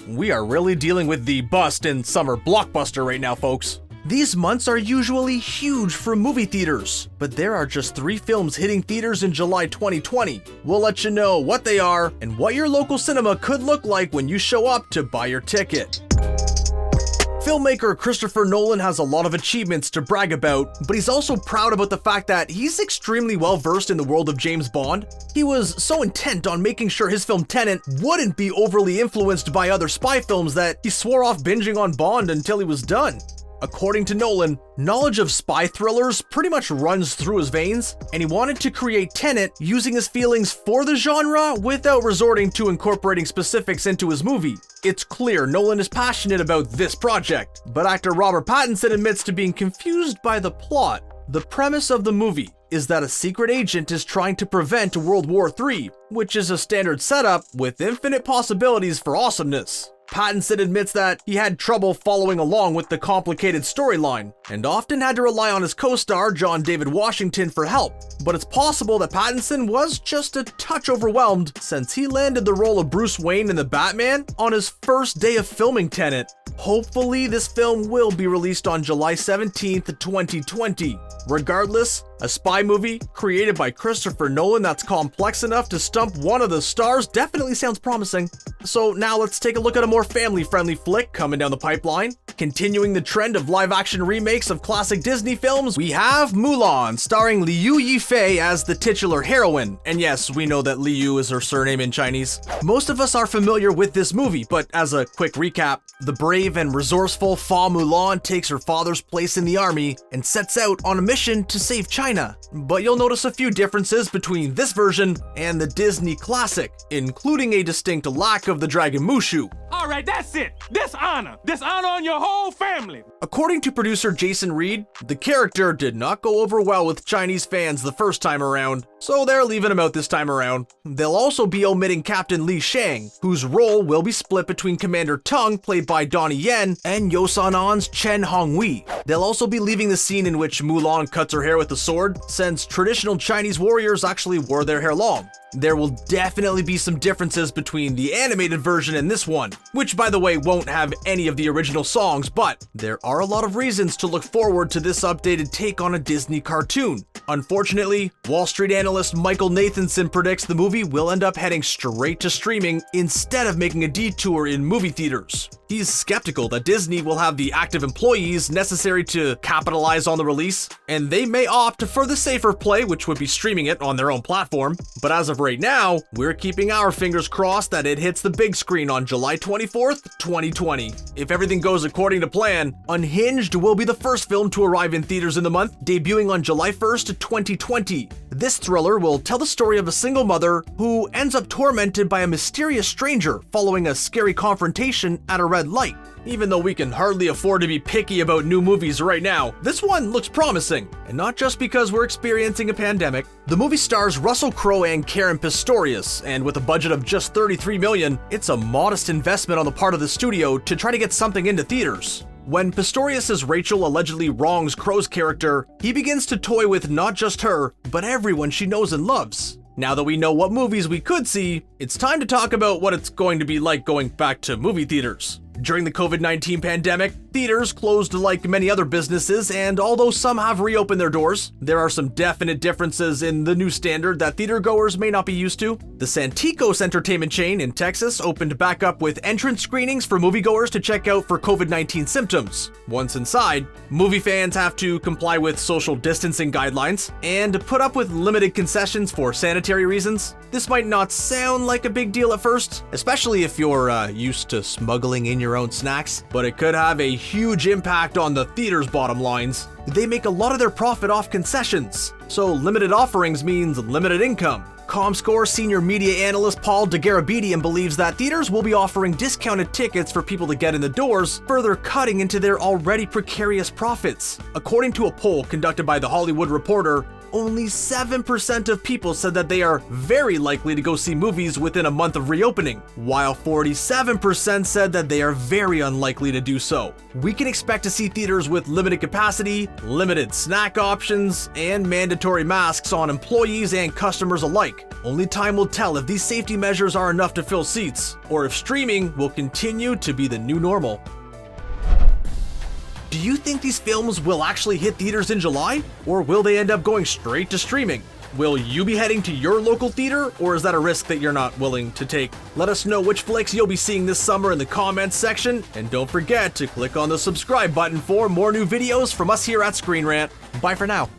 We are really dealing with the bust in summer blockbuster right now, folks. These months are usually huge for movie theaters, but there are just 3 films hitting theaters in July 2020. We'll let you know what they are and what your local cinema could look like when you show up to buy your ticket. Filmmaker Christopher Nolan has a lot of achievements to brag about, but he's also proud about the fact that he's extremely well versed in the world of James Bond. He was so intent on making sure his film Tenet wouldn't be overly influenced by other spy films that he swore off binging on Bond until he was done. According to Nolan, knowledge of spy thrillers pretty much runs through his veins, and he wanted to create Tenet using his feelings for the genre without resorting to incorporating specifics into his movie. It's clear Nolan is passionate about this project, but actor Robert Pattinson admits to being confused by the plot. The premise of the movie is that a secret agent is trying to prevent World War III, which is a standard setup with infinite possibilities for awesomeness. Pattinson admits that he had trouble following along with the complicated storyline, and often had to rely on his co-star John David Washington for help, but it's possible that Pattinson was just a touch overwhelmed since he landed the role of Bruce Wayne in The Batman on his first day of filming Tenet. Hopefully this film will be released on July 17th, 2020. Regardless, a spy movie created by Christopher Nolan that's complex enough to stump one of the stars definitely sounds promising. So now let's take a look at a more family-friendly flick coming down the pipeline. Continuing the trend of live-action remakes of classic Disney films, we have Mulan, starring Liu Yifei as the titular heroine. And yes, we know that Liu is her surname in Chinese. Most of us are familiar with this movie, but as a quick recap, the brave and resourceful Fa Mulan takes her father's place in the army and sets out on a mission to save China. But you'll notice a few differences between this version and the Disney classic, including a distinct lack of the dragon Mushu. Alright, that's it! Dishonor on your whole family! According to producer Jason Reed, the character did not go over well with Chinese fans the first time around, so they're leaving him out this time around. They'll also be omitting Captain Li Shang, whose role will be split between Commander Tung, played by Donnie Yen, and Yosan'an's Chen Hongwei. They'll also be leaving the scene in which Mulan cuts her hair with a sword, since traditional Chinese warriors actually wore their hair long. There will definitely be some differences between the animated version and this one, which by the way won't have any of the original songs, but there are a lot of reasons to look forward to this updated take on a Disney cartoon. Unfortunately, Wall Street analyst Michael Nathanson predicts the movie will end up heading straight to streaming instead of making a detour in movie theaters. He's skeptical that Disney will have the active employees necessary to capitalize on the release, and they may opt for the safer play, which would be streaming it on their own platform. But as of right now, we're keeping our fingers crossed that it hits the big screen on July 24th, 2020. If everything goes according to plan, Unhinged will be the first film to arrive in theaters in the month, debuting on July 1st, 2020. This thriller will tell the story of a single mother who ends up tormented by a mysterious stranger following a scary confrontation at a red light. Even though we can hardly afford to be picky about new movies right now, this one looks promising. And not just because we're experiencing a pandemic. The movie stars Russell Crowe and Karen Pistorius, and with a budget of just $33 million, it's a modest investment on the part of the studio to try to get something into theaters. When Pistorius' Rachel allegedly wrongs Crowe's character, he begins to toy with not just her, but everyone she knows and loves. Now that we know what movies we could see, it's time to talk about what it's going to be like going back to movie theaters. During the COVID-19 pandemic, theaters closed like many other businesses, and although some have reopened their doors, there are some definite differences in the new standard that theatergoers may not be used to. The Santikos entertainment chain in Texas opened back up with entrance screenings for moviegoers to check out for COVID-19 symptoms. Once inside, movie fans have to comply with social distancing guidelines and put up with limited concessions for sanitary reasons. This might not sound like a big deal at first, especially if you're used to smuggling in your own snacks, but it could have a huge impact on the theater's bottom lines. They make a lot of their profit off concessions, so limited offerings means limited income. Comscore senior media analyst Paul DeGarabedian believes that theaters will be offering discounted tickets for people to get in the doors, further cutting into their already precarious profits. According to a poll conducted by The Hollywood Reporter, only 7% of people said that they are very likely to go see movies within a month of reopening, while 47% said that they are very unlikely to do so. We can expect to see theaters with limited capacity, limited snack options, and mandatory masks on employees and customers alike. Only time will tell if these safety measures are enough to fill seats, or if streaming will continue to be the new normal. Do you think these films will actually hit theaters in July? Or will they end up going straight to streaming? Will you be heading to your local theater, or is that a risk that you're not willing to take? Let us know which flicks you'll be seeing this summer in the comments section, and don't forget to click on the subscribe button for more new videos from us here at Screen Rant. Bye for now.